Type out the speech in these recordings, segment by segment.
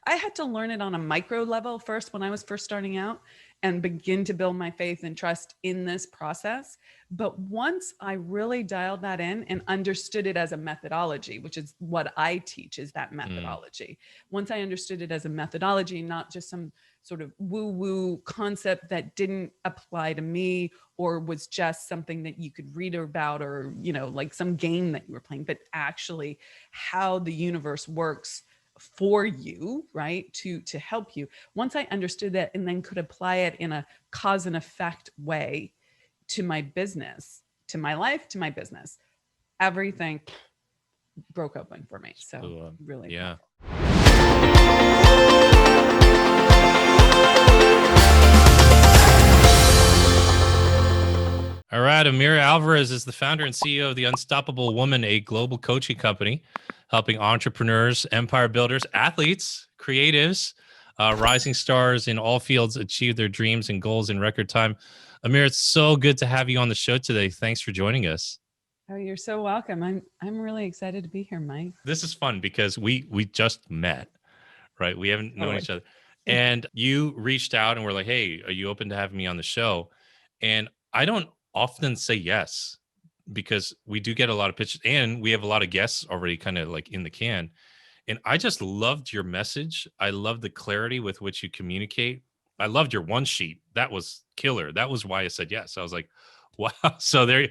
I had to learn it on a micro level first when I was first starting out and begin to build my faith and trust in this process. But once I really dialed that in and understood it as a methodology, which is what I teach, is that Mm, methodology. Once I understood it as a methodology, not just some sort of woo-woo concept that didn't apply to me or was just something that you could read about, or, like some game that you were playing, but actually how the universe works for you, right, to help you. Once I understood that and then could apply it in a cause and effect way to my business, to my life, to my business, everything broke open for me. just So blew up. really Yeah. powerful. All right. Amira Alvarez is the founder and CEO of the Unstoppable Woman, a global coaching company helping entrepreneurs, empire builders, athletes, creatives, rising stars in all fields achieve their dreams and goals in record time. Amira, it's so good to have you on the show today. Thanks for joining us. Oh, you're so welcome. I'm really excited to be here, Mike. This is fun because we just met, right? We haven't known Totally. each other. And you reached out and were like, "Hey, are you open to having me on the show?" And I don't often say yes because we do get a lot of pitches and we have a lot of guests already kind of like in the can. And I just loved your message. I love the clarity with which you communicate. I loved your one sheet. That was killer. That was why I said yes. I was like, wow. So there,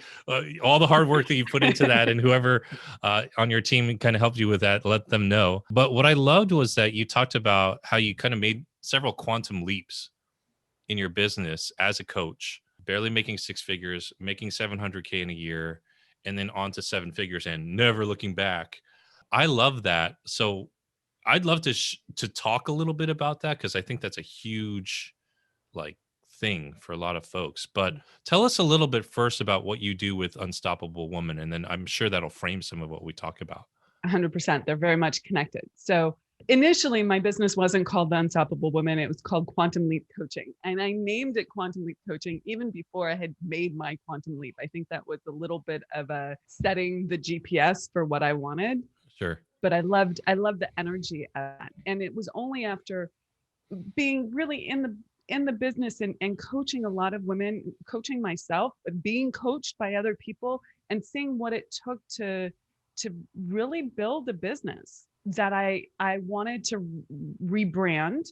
all the hard work that you put into that, and whoever on your team kind of helped you with that, let them know. But what I loved was that you talked about how you kind of made several quantum leaps in your business as a coach, barely making six figures, making 700K in a year, and then on to seven figures and never looking back. I love that. So I'd love to talk a little bit about that because I think that's a huge like thing for a lot of folks. But tell us a little bit first about what you do with Unstoppable Woman, and then I'm sure that'll frame some of what we talk about. 100%. They're very much connected. So initially, my business wasn't called The Unstoppable Woman. It was called Quantum Leap Coaching. And I named it Quantum Leap Coaching even before I had made my quantum leap. I think that was a little bit of a setting the GPS for what I wanted. Sure. But I loved the energy of that. And it was only after being really in the business and coaching a lot of women, coaching myself, but being coached by other people and seeing what it took to really build a business that I wanted to rebrand.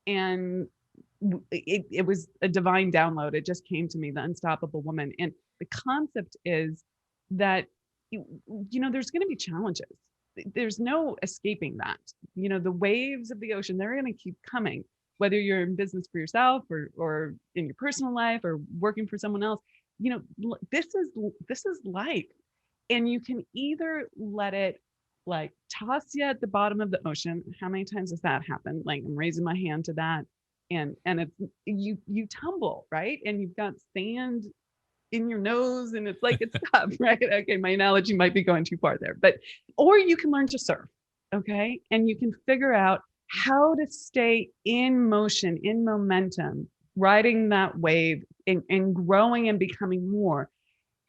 And it was a divine download. It just came to me, the Unstoppable Woman. And the concept is that there's going to be challenges. There's no escaping that. The waves of the ocean, they're going to keep coming, whether you're in business for yourself or in your personal life or working for someone else. This is life. And you can either let it like toss you at the bottom of the ocean. How many times has that happened? Like, I'm raising my hand to that. And it's you tumble, right? And you've got sand in your nose and it's like it's tough, right? Okay, my analogy might be going too far there. But or you can learn to surf, okay? And you can figure out how to stay in motion, in momentum, riding that wave and growing and becoming more.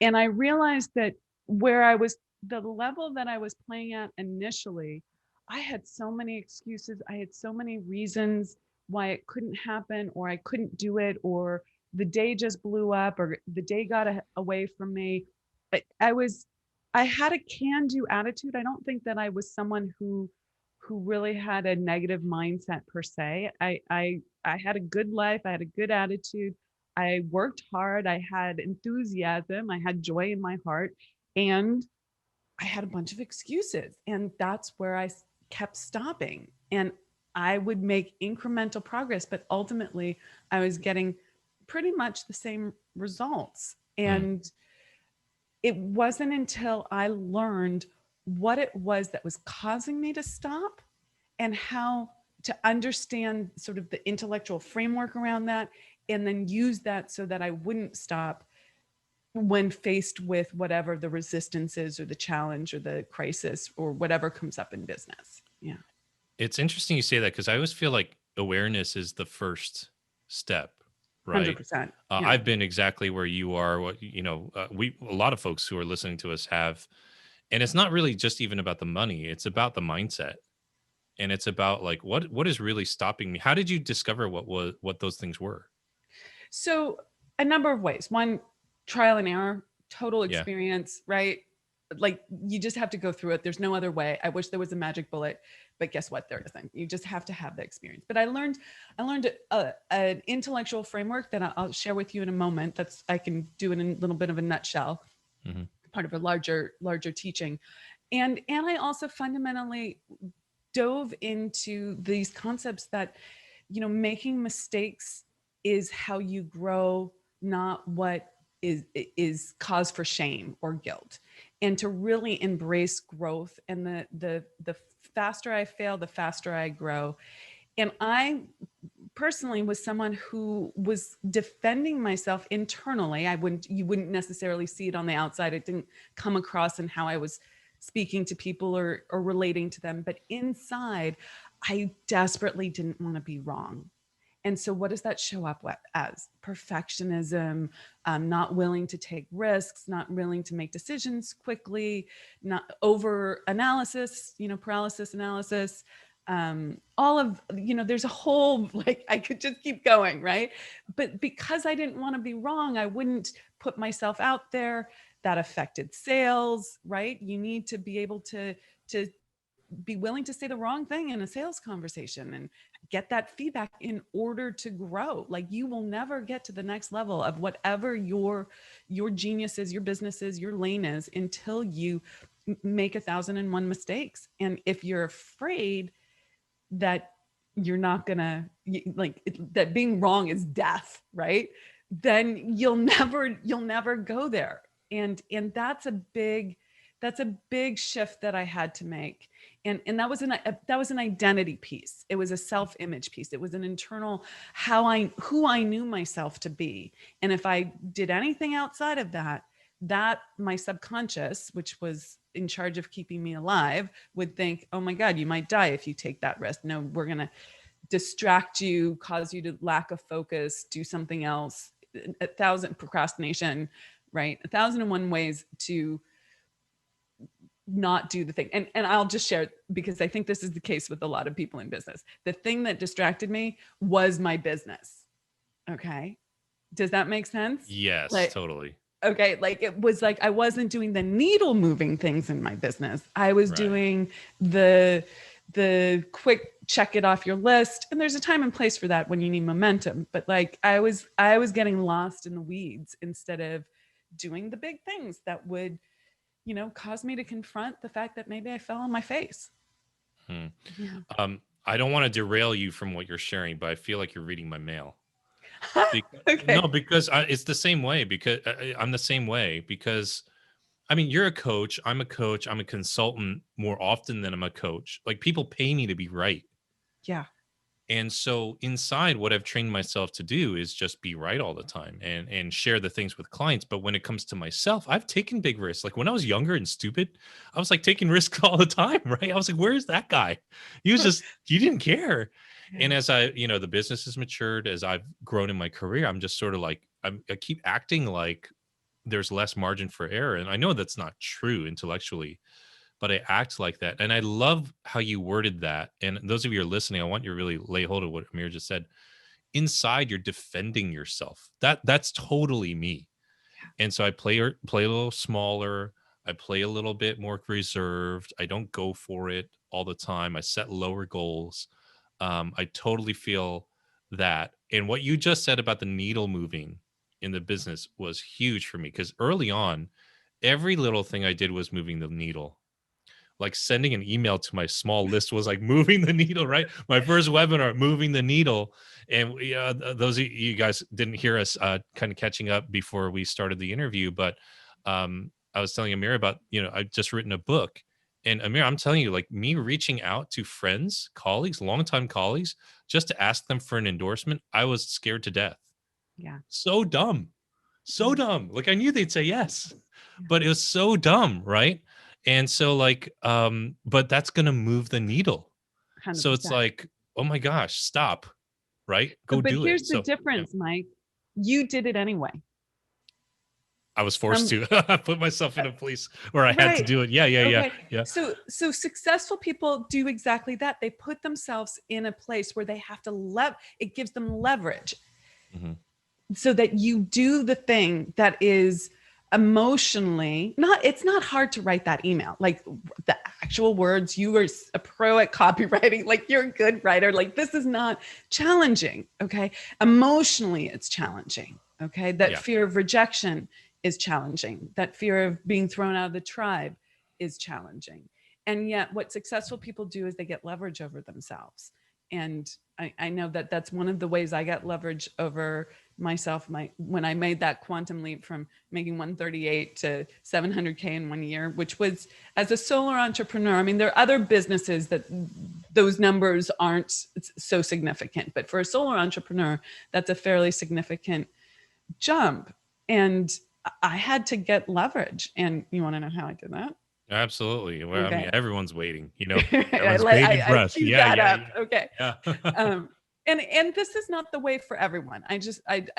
And I realized that where I was, the level that I was playing at initially, I had so many excuses. I had so many reasons why it couldn't happen, or I couldn't do it, or the day just blew up, or the day got away from me. I had a can do attitude. I don't think that I was someone who really had a negative mindset per se. I had a good life. I had a good attitude. I worked hard. I had enthusiasm. I had joy in my heart. And I had a bunch of excuses. And that's where I kept stopping. And I would make incremental progress, but ultimately I was getting pretty much the same results. Mm, And it wasn't until I learned what it was that was causing me to stop and how to understand sort of the intellectual framework around that, and then use that so that I wouldn't stop when faced with whatever the resistance is or the challenge or the crisis or whatever comes up in business. Yeah. it's interesting you say that because I always feel like awareness is the first step, right? 100%. Yeah. I've been exactly where you are. What we a lot of folks who are listening to us have, and it's not really just even about the money; it's about the mindset, and it's about like what is really stopping me. How did you discover what those things were? So a number of ways. One, trial and error, total Yeah. experience, right? Like you just have to go through it. There's no other way. I wish there was a magic bullet, but guess what? There isn't. You just have to have the experience. But I learned an intellectual framework that I'll share with you in a moment. That's I can do it in a little bit of a nutshell, Hmm. part of a larger teaching. And I also fundamentally dove into these concepts that, making mistakes is how you grow, not what is cause for shame or guilt. And to really embrace growth, and the faster I fail, the faster I grow. And I personally was someone who was defending myself internally. You wouldn't necessarily see it on the outside. It didn't come across in how I was speaking to people or relating to them. But inside, I desperately didn't want to be wrong. And so, what does that show up as? Perfectionism, not willing to take risks, not willing to make decisions quickly, not over analysis, paralysis analysis. All of, there's a whole, like, I could just keep going, right? But because I didn't want to be wrong, I wouldn't put myself out there. That affected sales, right? You need to be able to be willing to say the wrong thing in a sales conversation and get that feedback in order to grow. Like you will never get to the next level of whatever your genius is, your business is, your lane is, until you make 1,001 mistakes. And if you're afraid that you're not gonna, like, that being wrong is death, right? Then you'll never go there. And that's a big shift that I had to make. And that was an identity piece. It was a self-image piece. It was an internal, who I knew myself to be. And if I did anything outside of that my subconscious, which was in charge of keeping me alive, would think, oh my God, you might die if you take that risk. No, we're going to distract you, cause you to lack of focus, do something else. Procrastination, right? 1,001 ways to not do the thing. And I'll just share, because I think this is the case with a lot of people in business. The thing that distracted me was my business. Okay. Does that make sense? Yes, Like, totally. okay, like it was like I wasn't doing the needle moving things in my business. I was Right. doing the quick check it off your list, and there's a time and place for that when you need momentum. But like I was getting lost in the weeds instead of doing the big things that would, cause me to confront the fact that maybe I fell on my face. Hmm. Yeah. I don't want to derail you from what you're sharing, but I feel like you're reading my mail. No, Okay. because it's the same way. Because I'm the same way. Because I mean, you're a coach. I'm a coach. I'm a consultant more often than I'm a coach. Like people pay me to be right. Yeah. And so inside, what I've trained myself to do is just be right all the time and share the things with clients. But when it comes to myself, I've taken big risks. Like when I was younger and stupid, I was like taking risks all the time, right? I was like, where's that guy? He didn't care. And Yeah. as the business has matured, as I've grown in my career, I'm just sort of like, I keep acting like there's less margin for error. And I know that's not true intellectually, but I act like that. And I love how you worded that. And those of you who are listening, I want you to really lay hold of what Amir just said. Inside, you're defending yourself. That's totally me. And so I play a little smaller. I play a little bit more reserved. I don't go for it all the time. I set lower goals. I totally feel that. And what you just said about the needle moving in the business was huge for me because early on, every little thing I did was moving the needle. Like sending an email to my small list was like moving the needle, right? My first webinar, moving the needle. And those of you guys didn't hear us kind of catching up before we started the interview, but I was telling Amir about, I've just written a book. And Amir, I'm telling you, like me reaching out to friends, colleagues, longtime colleagues, just to ask them for an endorsement, I was scared to death. Yeah. So dumb. So Yeah. dumb. Like I knew they'd say yes, Yeah. but it was so dumb, right? And so like but that's going to move the needle. So it's 100%. like, "Oh my gosh, stop." Right? Go But do it. here's the So, yeah. difference, Mike. You did it anyway. I was forced to put myself in a place where I had to Right. do it. Yeah. Okay. Yeah. So successful people do exactly that. They put themselves in a place where they have to it gives them leverage Hmm. so that you do the thing that is emotionally it's not hard to write that email. Like the actual words, you are a pro at copywriting, like you're a good writer. Like this is not challenging. Okay. Emotionally, it's challenging. Okay. That Yeah. fear of rejection is challenging. That fear of being thrown out of the tribe is challenging. And yet what successful people do is they get leverage over themselves. And I know that that's one of the ways I got leverage over myself when I made that quantum leap from making 138 to 700K in 1 year, which was as a solo entrepreneur. I mean, there are other businesses that those numbers aren't so significant, but for a solo entrepreneur, that's a fairly significant jump. And I had to get leverage. And you want to know how I did that? Absolutely. Well, I mean, Okay. everyone's waiting, you know, I, everyone's bated I breath. teed Yeah. that Yeah. up. Yeah. Okay. Yeah. Um, and this is not the way for everyone. I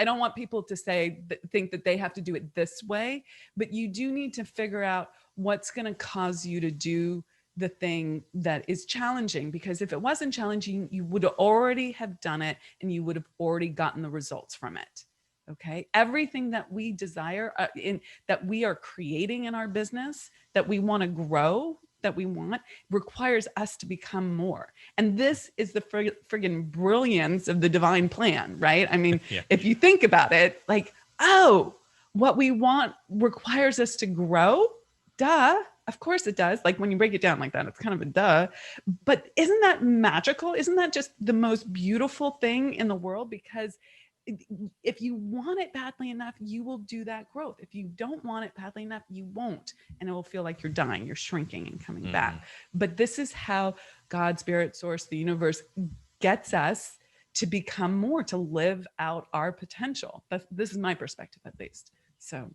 don't want people to think that they have to do it this way, but you do need to figure out what's going to cause you to do the thing that is challenging, because if it wasn't challenging, you would already have done it and you would have already gotten the results from it. Okay. Everything that we desire that we are creating in our business, that we want to grow, that we want, requires us to become more. And this is the friggin' brilliance of the divine plan, right? I mean, Yeah. if you think about it, like, oh, what we want requires us to grow. Duh. Of course it does. Like when you break it down like that, it's kind of a duh. But isn't that magical? Isn't that just the most beautiful thing in the world? Because if you want it badly enough, you will do that growth. If you don't want it badly enough, you won't. And it will feel like you're dying, you're shrinking and coming back. But this is how God, spirit, source, the universe gets us to become more, to live out our potential. This is my perspective, at least. So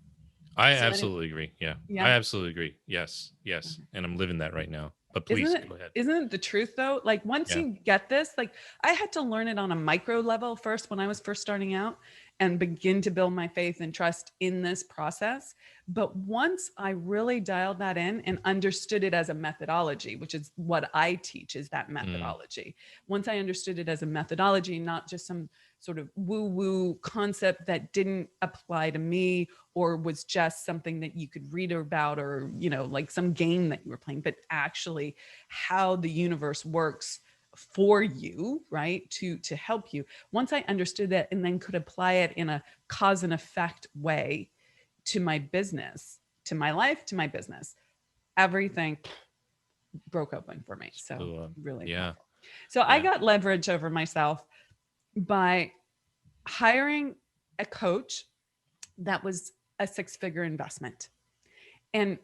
I anyway, absolutely agree. Yeah. I yeah. absolutely agree. Yes. Yes. Okay. And I'm living that right now. But Isn't please it go ahead. isn't it the truth though? Like once Yeah. you get this, like I had to learn it on a micro level first when I was first starting out and begin to build my faith and trust in this process. But once I really dialed that in and understood it as a methodology, which is what I teach, is that Mm. methodology. Once I understood it as a methodology, not just some sort of woo-woo concept that didn't apply to me or was just something that you could read about, or, you know, like some game that you were playing, but actually how the universe works for you, right? To help you. Once I understood that and then could apply it in a cause and effect way to my business, to my life, to my business, everything broke open for me. So So, really yeah. powerful. So I Yeah. got leverage over myself by hiring a coach that was a 6-figure investment. And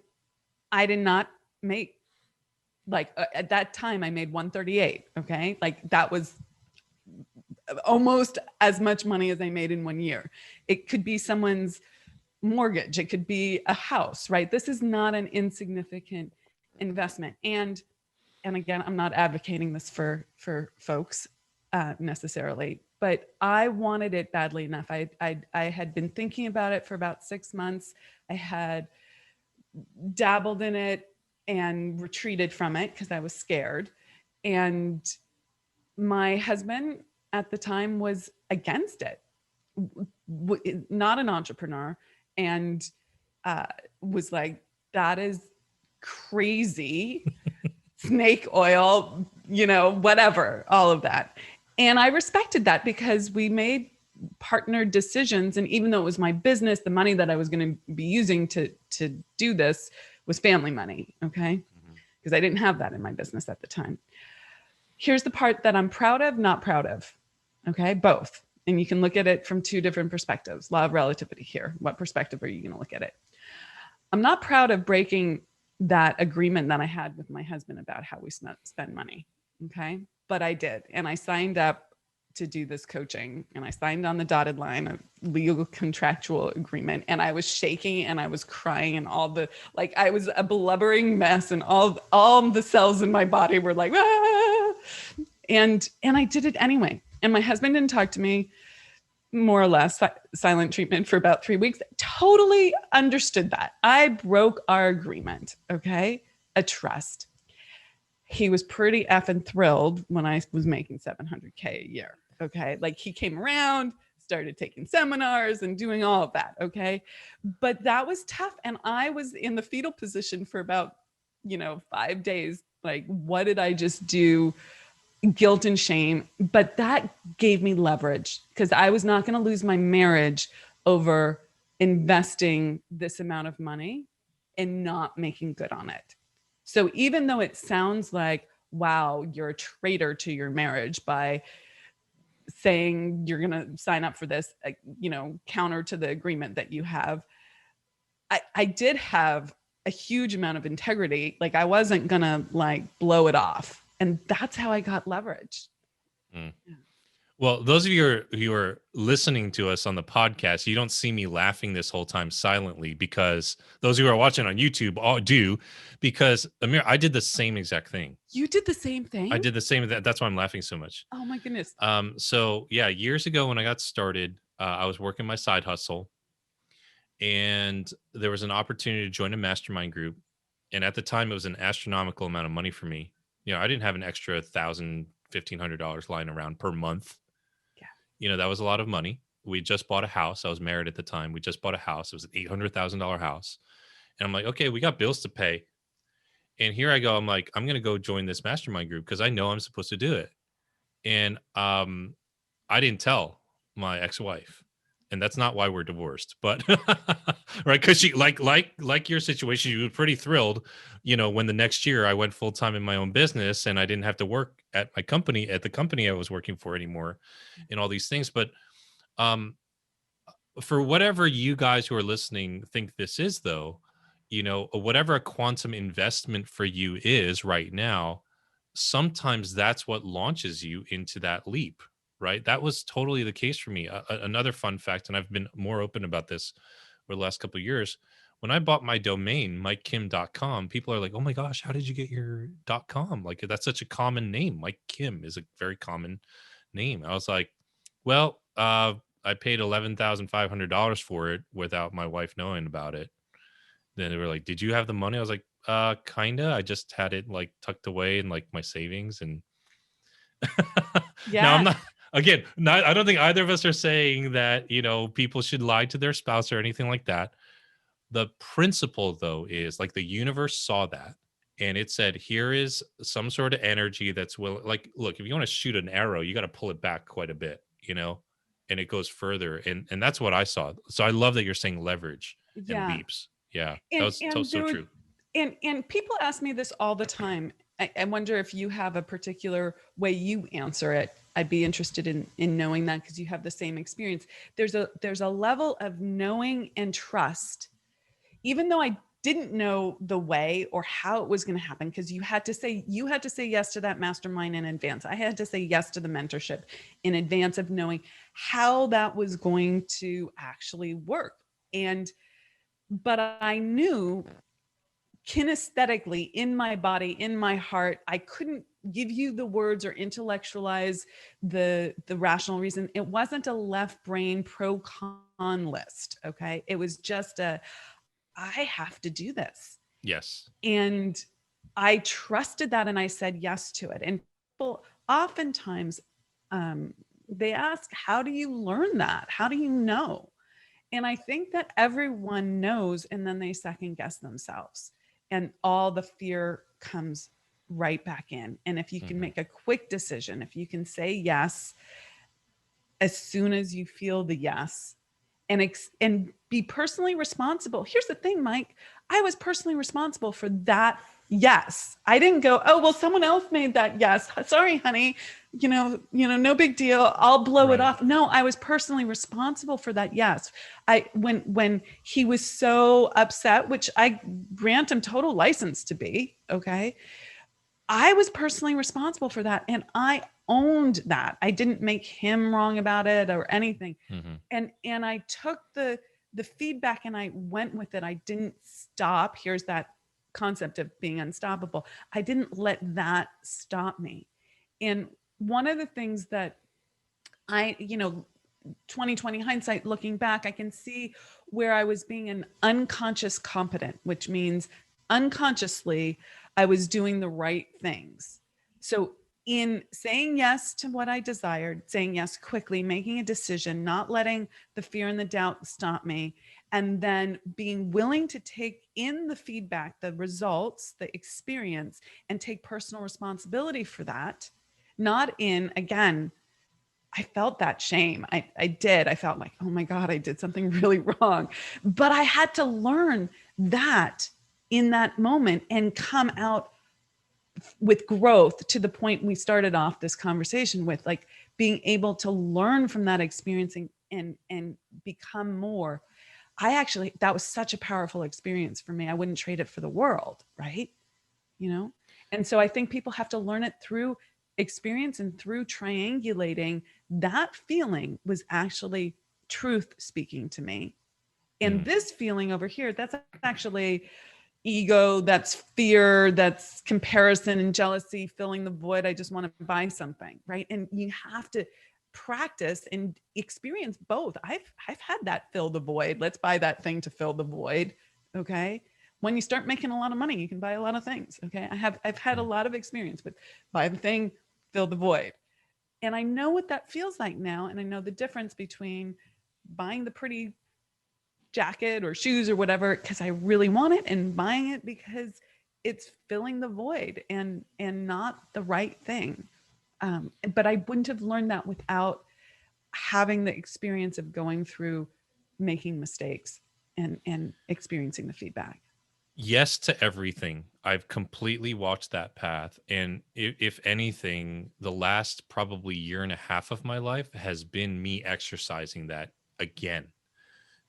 I did not make, like at that time I made 138. Okay. Like that was almost as much money as I made in 1 year. It could be someone's mortgage. It could be a house, right? This is not an insignificant investment. And again, I'm not advocating this for folks necessarily, but I wanted it badly enough. I had been thinking about it for about 6 months. I had dabbled in it and retreated from it because I was scared. And my husband at the time was against it, not an entrepreneur, and was like, that is crazy. Snake oil, you know, whatever, all of that. And I respected that because we made partnered decisions. And even though it was my business, the money that I was going to be using to do this was family money. Okay. Because I didn't have that in my business at the time. Here's the part that I'm proud of, not proud of. Okay. Both. And you can look at it from two different perspectives. Law of relativity here. What perspective are you going to look at it? I'm not proud of breaking that agreement that I had with my husband about how we spend money. Okay. But I did. And I signed up to do this coaching, and I signed on the dotted line, a legal contractual agreement. And I was shaking and I was crying, and I was a blubbering mess, and all the cells in my body were like, ah! And I did it anyway. And my husband didn't talk to me more or less silent treatment for about 3 weeks. Totally understood that. I broke our agreement. Okay. A trust. He was pretty effing thrilled when I was making 700K a year. Okay. Like he came around, started taking seminars and doing all of that. Okay. But that was tough. And I was in the fetal position for about, 5 days. Like, what did I just do? Guilt and shame. But that gave me leverage because I was not going to lose my marriage over investing this amount of money and not making good on it. So even though it sounds like, wow, you're a traitor to your marriage by saying you're going to sign up for this, counter to the agreement that you have, I did have a huge amount of integrity. Like I wasn't going to like blow it off. And that's how I got leverage. Mm. Well, those of you who are listening to us on the podcast, you don't see me laughing this whole time silently, because those who are watching on YouTube all do, because Amir, I did the same exact thing. You did the same thing? I did the same. That's why I'm laughing so much. Oh my goodness. So yeah, years ago when I got started, I was working my side hustle, and there was an opportunity to join a mastermind group. And at the time, it was an astronomical amount of money for me. I didn't have an extra $1,000, $1,500 lying around per month. That was a lot of money. We just bought a house. I was married at the time. We just bought a house. It was an $800,000 house. And I'm like, okay, we got bills to pay. And here I go. I'm like, I'm going to go join this mastermind group because I know I'm supposed to do it. And I didn't tell my ex-wife. And that's not why we're divorced, but right. Cause she like your situation, she was pretty thrilled, when the next year I went full time in my own business and I didn't have to work at the company I was working for anymore and all these things. But for whatever you guys who are listening think this is though, whatever a quantum investment for you is right now, sometimes that's what launches you into that leap. Right. That was totally the case for me. Another fun fact, and I've been more open about this over the last couple of years. When I bought my domain, MikeKim.com, people are like, oh my gosh, how did you get your .com? Like, that's such a common name. Mike Kim is a very common name. I was like, well, I paid $11,500 for it without my wife knowing about it. Then they were like, did you have the money? I was like, kinda. I just had it like tucked away in like my savings. And yeah. Now I'm not, again, I don't think either of us are saying that, people should lie to their spouse or anything like that. The principle, though, is like the universe saw that and it said, here is some sort of energy that's like, look, if you want to shoot an arrow, you got to pull it back quite a bit, and it goes further. And that's what I saw. So I love that you're saying leverage and leaps. Yeah, that was so true. And people ask me this all the time. I wonder if you have a particular way you answer it. I'd be interested in knowing that because you have the same experience. There's a level of knowing and trust, even though I didn't know the way or how it was going to happen, because you had to say yes to that mastermind in advance. I had to say yes to the mentorship in advance of knowing how that was going to actually work. But I knew kinesthetically in my body, in my heart, I couldn't give you the words or intellectualize the rational reason. It wasn't a left brain pro con list. Okay. It was just I have to do this. Yes. And I trusted that and I said yes to it. And people oftentimes, they ask, how do you learn that? How do you know? And I think that everyone knows, and then they second guess themselves. And all the fear comes right back in. And if you can make a quick decision, if you can say yes as soon as you feel the yes, and be personally responsible. Here's the thing, Mike, I was personally responsible for that yes. I didn't go, oh, well, someone else made that yes. Sorry, honey, no big deal. I'll blow it off. No, I was personally responsible for that yes. When he was so upset, which I grant him total license to be, okay, I was personally responsible for that. And I owned that. I didn't make him wrong about it or anything. And I took the feedback and I went with it. I didn't stop. Here's that concept of being unstoppable. I didn't let that stop me. And one of the things that 2020 hindsight, looking back, I can see where I was being an unconscious competent, which means unconsciously I was doing the right things. So in saying yes to what I desired, saying yes quickly, making a decision, not letting the fear and the doubt stop me, and then being willing to take in the feedback, the results, the experience, and take personal responsibility for that. Not in, again, I felt that shame. I did. I felt like, oh my God, I did something really wrong. But I had to learn that in that moment and come out with growth, to the point we started off this conversation with, like being able to learn from that experiencing and become more. I actually, that was such a powerful experience for me. I wouldn't trade it for the world, right? You know? And so I think people have to learn it through experience and through triangulating. That feeling was actually truth speaking to me. And Mm. this feeling over here, that's actually ego, that's fear, that's comparison and jealousy, filling the void. I just want to buy something, right? And you have to practice and experience both. I've had that fill the void. Let's buy that thing to fill the void. Okay. When you start making a lot of money, you can buy a lot of things. Okay. I've had a Mm. lot of experience with buy the thing, fill the void. And I know what that feels like now. And I know the difference between buying the pretty jacket or shoes or whatever because I really want it, and buying it because it's filling the void and not the right thing. But I wouldn't have learned that without having the experience of going through making mistakes and experiencing the feedback. Yes to everything. I've completely watched that path. And if anything, the last probably year and a half of my life has been me exercising that again,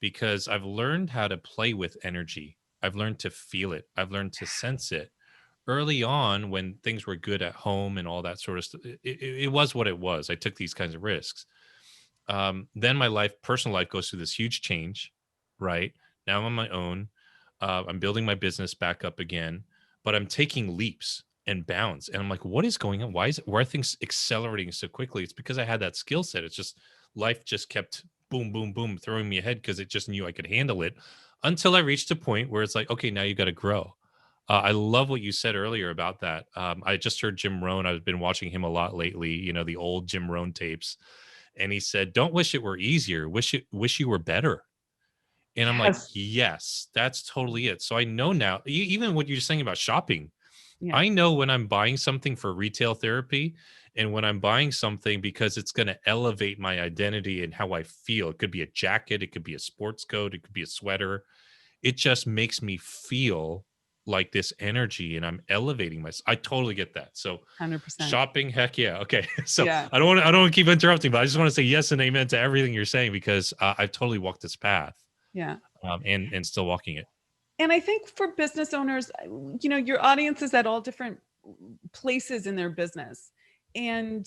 because I've learned how to play with energy. I've learned to feel it. I've learned to sense it. Early on, when things were good at home and all that sort of stuff, it was what it was. I took these kinds of risks. Then my life, personal life, goes through this huge change. Right now, I'm on my own. I'm building my business back up again, but I'm taking leaps and bounds. And I'm like, what is going on? Why are things accelerating so quickly? It's because I had that skill set. It's just life just kept boom, boom, boom, throwing me ahead because it just knew I could handle it until I reached a point where it's like, okay, now you got to grow. I love what you said earlier about that. I just heard Jim Rohn. I've been watching him a lot lately, the old Jim Rohn tapes. And he said, don't wish it were easier. Wish you were better. And I'm like, Yes. yes, that's totally it. So I know now, even what you're saying about shopping, Yeah. I know when I'm buying something for retail therapy and when I'm buying something because it's going to elevate my identity and how I feel. It could be a jacket, it could be a sports coat, it could be a sweater. It just makes me feel like this energy and I'm elevating myself. I totally get that. So 100%. shopping, heck yeah. Okay. So Yeah. I don't want to keep interrupting, but I just want to say yes and amen to everything you're saying because I've totally walked this path Yeah. and still walking it. And I think for business owners, your audience is at all different places in their business. And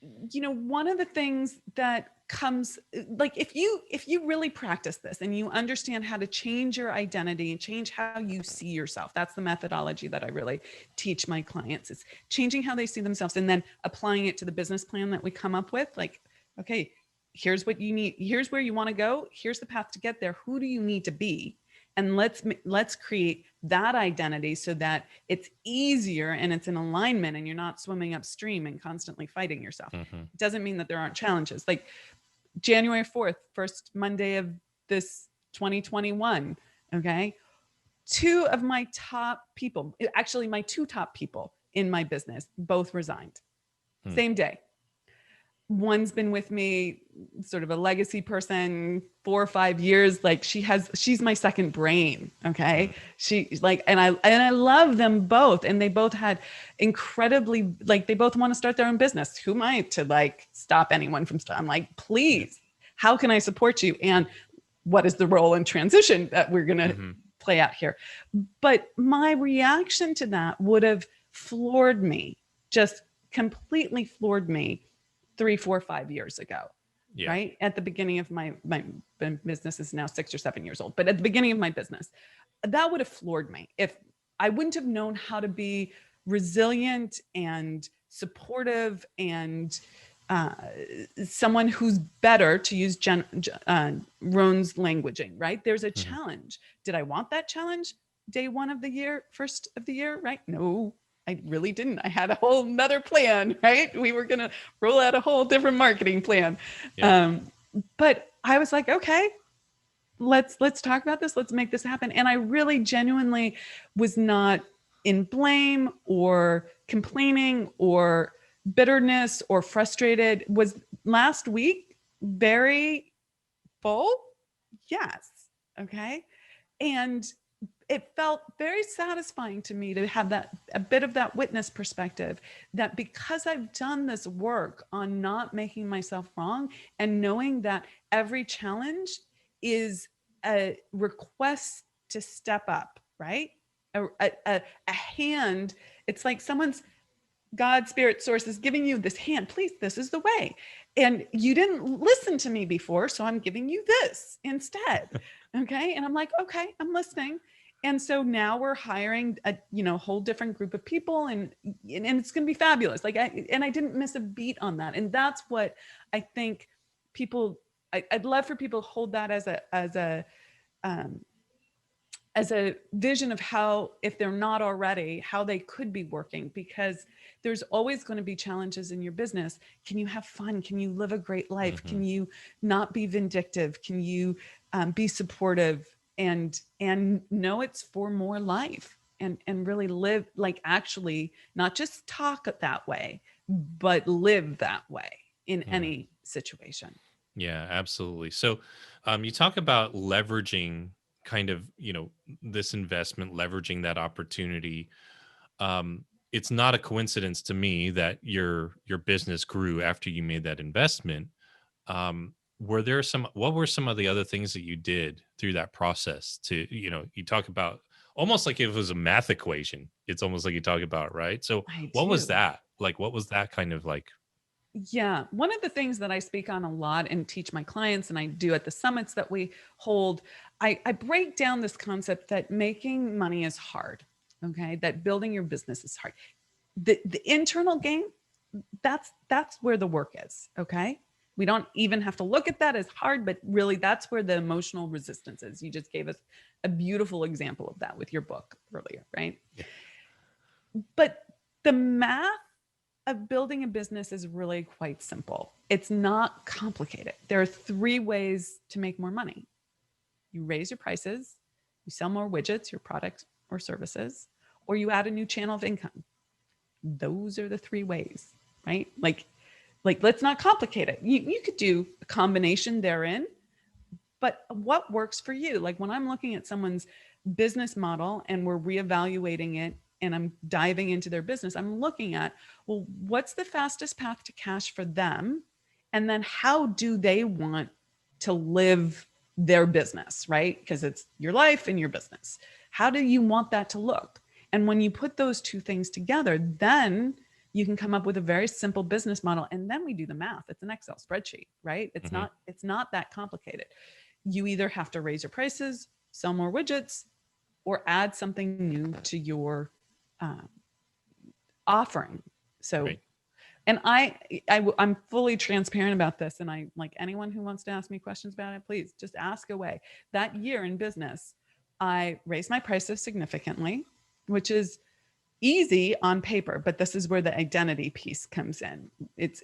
one of the things that comes, like, if you really practice this and you understand how to change your identity and change how you see yourself, that's the methodology that I really teach my clients, is changing how they see themselves and then applying it to the business plan that we come up with. Like, okay, here's what you need, here's where you want to go, here's the path to get there, who do you need to be, and let's create that identity so that it's easier and it's in alignment and you're not swimming upstream and constantly fighting yourself. Mhm. It doesn't mean that there aren't challenges. Like January 4th, first Monday of this 2021, okay? Two of my top people, actually my two top people in my business, both resigned. Hmm. Same day. One's been with me, sort of a legacy person, 4 or 5 years. Like she's my second brain. Okay. Hmm. She's like, and I love them both. And they both had incredibly, like, they both want to start their own business. Who am I to like stop anyone from I'm like, Yeah. please, how can I support you? And what is the role in transition that we're going to Mhm. play out here? But my reaction to that would have floored me, just completely floored me 3, 4, 5 years ago, Yeah. right? At the beginning of my business is now 6 or 7 years old, but at the beginning of my business, that would have floored me if I wouldn't have known how to be resilient and supportive and uh, someone who's better, to use Roan's languaging, right? There's a Mhm. challenge. Did I want that challenge day one of the year, first of the year, right? No, I really didn't. I had a whole nother plan, right? We were going to roll out a whole different marketing plan. Yeah. But I was like, okay, let's talk about this. Let's make this happen. And I really genuinely was not in blame or complaining or bitterness or frustrated. Was last week very full? Yes. Okay. And it felt very satisfying to me to have that, a bit of that witness perspective, that because I've done this work on not making myself wrong and knowing that every challenge is a request to step up, right? A hand. It's like someone's, God, spirit, source is giving you this hand. Please, this is the way. And you didn't listen to me before, so I'm giving you this instead. Okay. And I'm like, okay, I'm listening. And so now we're hiring a, whole different group of people, and it's going to be fabulous. Like, I didn't miss a beat on that. And that's what I think people, I'd love for people to hold that um, as a vision of how, if they're not already, how they could be working, because there's always going to be challenges in your business. Can you have fun? Can you live a great life? Mhm. Can you not be vindictive? Can you be supportive and know it's for more life, and really live, like, actually not just talk that way, but live that way in Mhm. any situation. Yeah, absolutely. So, you talk about leveraging kind of, this investment, leveraging that opportunity. It's not a coincidence to me that your business grew after you made that investment. What were some of the other things that you did through that process to, you talk about almost like if it was a math equation. It's almost like you talk about, right? So, I what was do. that? Like, what was that kind of like? Yeah. One of the things that I speak on a lot and teach my clients, and I do at the summits that we hold, I break down this concept that making money is hard. Okay. That building your business is hard. The internal game, that's where the work is. Okay. We don't even have to look at that as hard, but really that's where the emotional resistance is. You just gave us a beautiful example of that with your book earlier, right? Yeah. But the math of building a business is really quite simple. It's not complicated. There are three ways to make more money: you raise your prices, you sell more widgets, your products or services, or you add a new channel of income. Those are the three ways, right? Like let's not complicate it. You could do a combination therein, but what works for you? Like when I'm looking at someone's business model and we're reevaluating it and I'm diving into their business, I'm looking at, well, what's the fastest path to cash for them? And then how do they want to live their business, right? Because it's your life and your business. How do you want that to look? And when you put those two things together, then you can come up with a very simple business model, and then we do the math. It's an Excel spreadsheet, right? It's Mhm. not that complicated. You either have to raise your prices, sell more widgets, or add something new to your uh, offering. So, Right. and I'm fully transparent about this, and I like anyone who wants to ask me questions about it, please just ask away. That year in business, I raised my prices significantly, which is easy on paper, but this is where the identity piece comes in. It's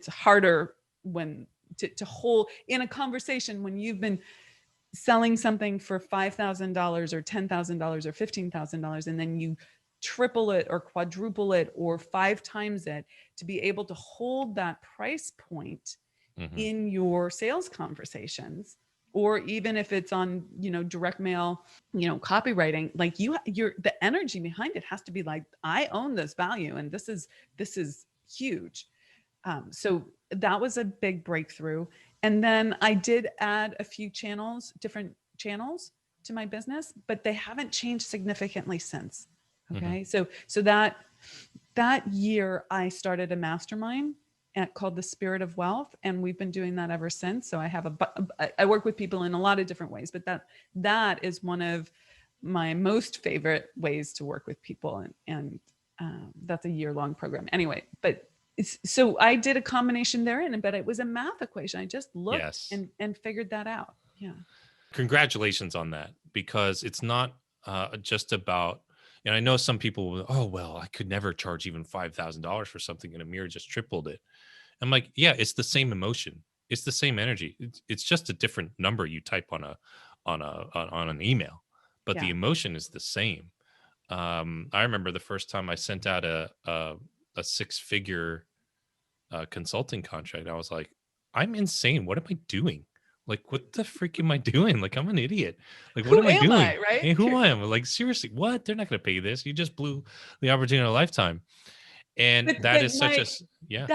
harder when to hold in a conversation when you've been selling something for $5,000 or $10,000 or $15,000, and then you triple it or quadruple it or five times it, to be able to hold that price point Mhm. in your sales conversations, or even if it's on, direct mail, copywriting, like you're the energy behind it has to be like, I own this value and this is huge. So that was a big breakthrough. And then I did add a few channels, different channels to my business, but they haven't changed significantly since. Mhm. Okay. So that year I started a mastermind called the Spirit of Wealth, and we've been doing that ever since. So I work with people in a lot of different ways, but that is one of my most favorite ways to work with people, and that's a year-long program anyway. But So I did a combination therein, but it was a math equation. I just looked Yes. and figured that out. Yeah. Congratulations on that, because it's not just about, and I know some people will, oh, well, I could never charge even $5,000 for something, and Amir just tripled it. I'm like, yeah, it's the same emotion. It's the same energy. It's just a different number you type on on an email, but the Yeah. emotion is the same. I remember the first time I sent out a 6-figure consulting contract. I was like, I'm insane. What am I doing? Like, what the freak am I doing? Like, I'm an idiot. Like, what Who am I am I, doing? right? Hey, who am I? Like, seriously, what? They're not going to pay this. You just blew the opportunity of a lifetime. And that But is such a, my yeah,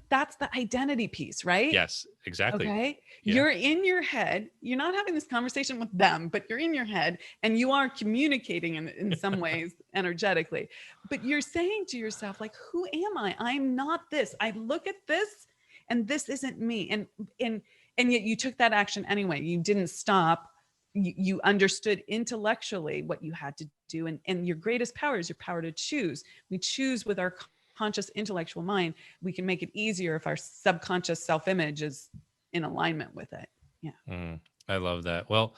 that's the identity piece, right? yes, exactly. Okay. Yeah. You're in your head. You're not having this conversation with them, but you're in your head and you are communicating in some ways energetically. But you're saying to yourself, like, who am I? I'm not this. I look at this and this isn't me. And and yet you took that action anyway. You didn't stop. You understood intellectually what you had to do. And your greatest power is your power to choose. We choose with our conscious intellectual mind. We can make it easier if our subconscious self-image is in alignment with it. Yeah. I love that. Well,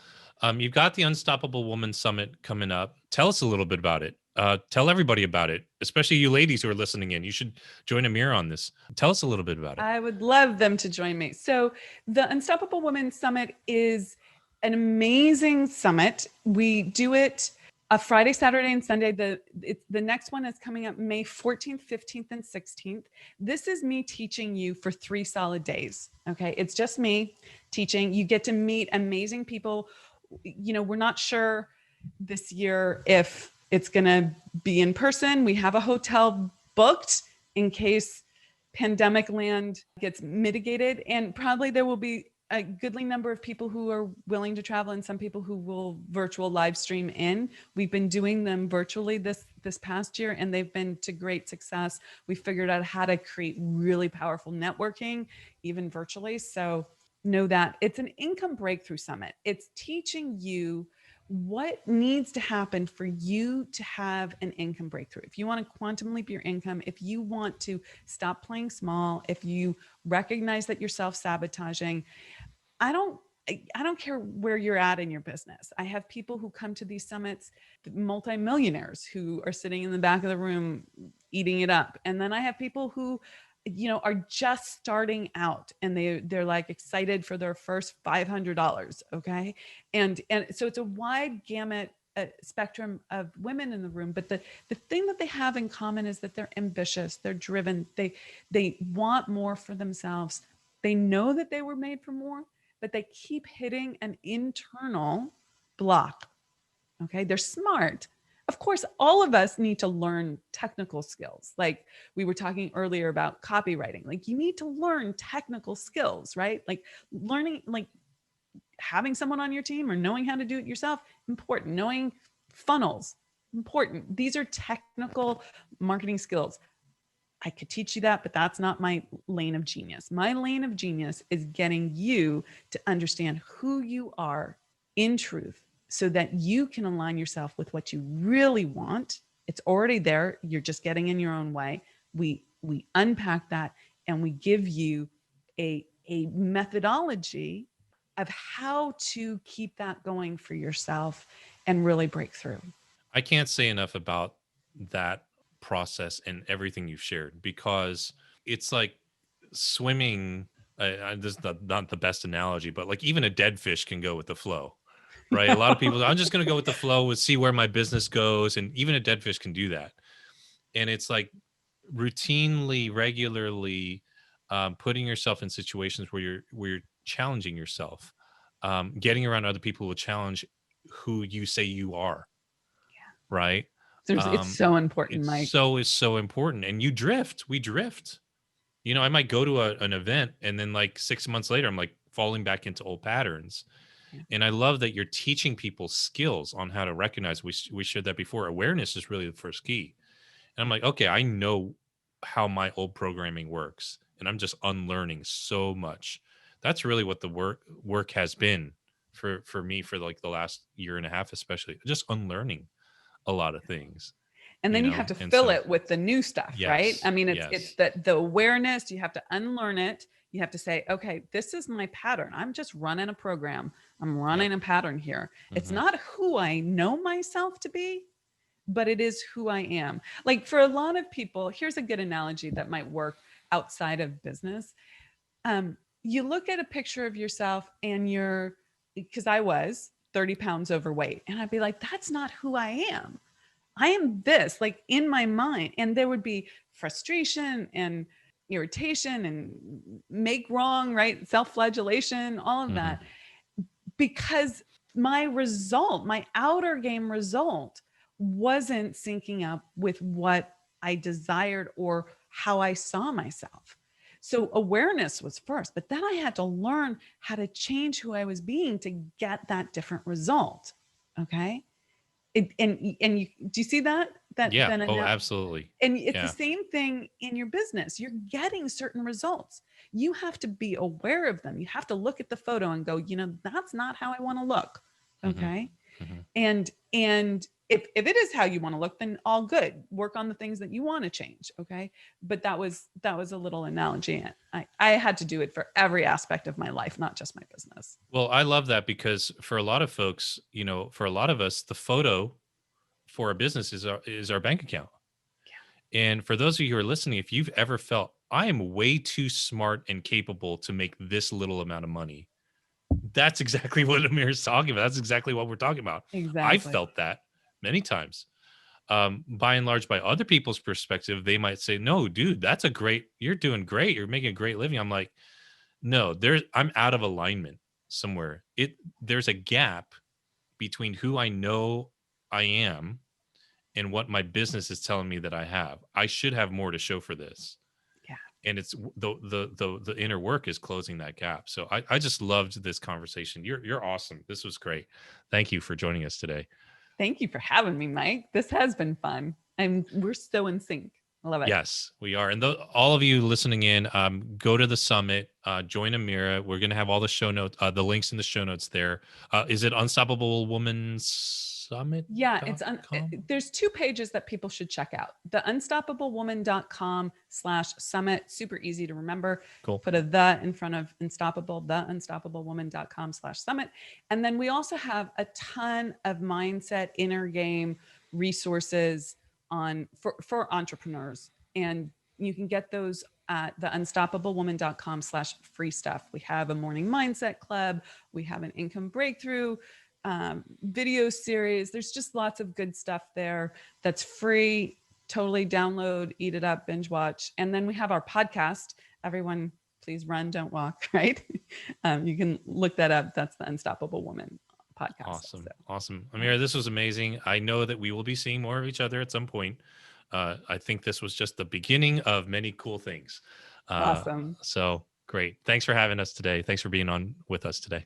you've got the Unstoppable Woman Summit coming up. Tell us a little bit about it. Tell everybody about it, especially you ladies who are listening in. You should join Amir on this. Tell us a little bit about it. I would love them to join me. So, the Unstoppable Women Summit is an amazing summit. We do it a Friday, Saturday, and Sunday. The next one is coming up May 14th, 15th, and 16th. This is me teaching you for 3 solid days. Okay. It's just me teaching. You get to meet amazing people. You know, we're not sure this year if it's going to be in person. We have a hotel booked in case pandemic land gets mitigated, and probably there will be a goodly number of people who are willing to travel and some people who will virtual live stream in. We've been doing them virtually this past year and they've been to great success. We figured out how to create really powerful networking even virtually. So know that it's an income breakthrough summit. It's teaching you what needs to happen for you to have an income breakthrough. If you want to quantum leap your income, if you want to stop playing small, if you recognize that you're self-sabotaging, I don't I don't care where you're at in your business. I have people who come to these summits, multimillionaires who are sitting in the back of the room eating it up. And then I have people who are just starting out and they're like excited for their first $500, okay? And so it's a wide gamut spectrum of women in the room, but the thing that they have in common is that they're ambitious, they're driven, they want more for themselves. They know that they were made for more, but they keep hitting an internal block. Okay. They're smart. Of course, all of us need to learn technical skills. Like we were talking earlier about copywriting. Like you need to learn technical skills, right? Like learning, like having someone on your team or knowing how to do it yourself, important. Knowing funnels, important. These are technical marketing skills. I could teach you that, but that's not my lane of genius. My lane of genius is getting you to understand who you are in truth so that you can align yourself with what you really want. It's already there. You're just getting in your own way. We unpack that and we give you a methodology of how to keep that going for yourself and really break through. I can't say enough about that process and everything you've shared, because it's like swimming. This is not the best analogy, but like even a dead fish can go with the flow, right? A lot of people, I'm just going to go with the flow and see where my business goes. And even a dead fish can do that. And it's like routinely, regularly putting yourself in situations where you're challenging yourself, getting around other people who will challenge who you say you are, right? It's so important, It's Mike. so important. And we drift. I might go to an event and then like 6 months later, I'm like falling back into old patterns. Yeah. And I love that you're teaching people skills on how to recognize. We shared that before. Awareness is really the first key. And I'm like, okay, I know how my old programming works, and I'm just unlearning so much. That's really what the work has been for me for like the last year and a half, especially just unlearning a lot of things. And then you have to And fill so, it with the new stuff, right? yes, I mean, it's yes. the awareness, you have to unlearn it. You have to say, okay, this is my pattern. I'm just running a program. I'm Yep. running a pattern here. It's Hmm. not who I know myself to be, but it is who I am. Like for a lot of people, here's a good analogy that might work outside of business. You look at a picture of yourself and you're, because I was 30 pounds overweight, and I'd be like, that's not who I am. I am this, like in my mind. And there would be frustration and irritation and make wrong, right? Self flagellation, all of Hmm. that, because my result, my outer game result, wasn't syncing up with what I desired or how I saw myself. So awareness was first, but then I had to learn how to change who I was being to get that different result. Okay. And you, do you see that? Yeah. Then Oh, now, absolutely. and it's the Yeah. same thing in your business. You're getting certain results. You have to be aware of them. You have to look at the photo and go, that's not how I want to look. Hmm. Okay. Hmm. And if it is how you want to look, then all good. Work on the things that you want to change. Okay. But that was a little analogy. I had to do it for every aspect of my life, not just my business. Well, I love that because for a lot of folks, for a lot of us, the photo for a business is our bank account. And for those of you who are listening, if you've ever felt I am way too smart and capable to make this little amount of money, that's exactly what Amir is talking about. That's exactly what we're talking about. I've Exactly. felt that many times. By and large, by other people's perspective, they might say, "No, dude, you're doing great. You're making a great living." I'm like, "No, I'm out of alignment somewhere. There's a gap between who I know I am and what my business is telling me that I have. I should have more to show for this." Yeah. And it's the inner work is closing that gap. So I just loved this conversation. You're awesome. This was great. Thank you for joining us today. Thank you for having me, Mike. This has been fun. We're so in sync. I love it. Yes, we are. And all of you listening in, go to the summit, join Amira. We're going to have all the show notes, the links in the show notes there. Is it Unstoppable Woman Yeah, Summit.com? there's two pages that people should check out. The unstoppablewoman.com/summit, super easy to remember. Cool. Put a the in front of unstoppable, the unstoppablewoman.com/summit. And then we also have a ton of mindset inner game resources for entrepreneurs. And you can get those at the unstoppablewoman.com/free stuff. We have a morning mindset club. We have an income breakthrough video series. There's just lots of good stuff there that's free. Totally download, eat it up, binge watch. And then we have our podcast. Everyone, please run, don't walk, right? You can look that up. That's the Unstoppable Woman podcast. Awesome. Also. Awesome. Amira, this was amazing. I know that we will be seeing more of each other at some point. I think this was just the beginning of many cool things. Awesome. So great. Thanks for having us today. Thanks for being on with us today.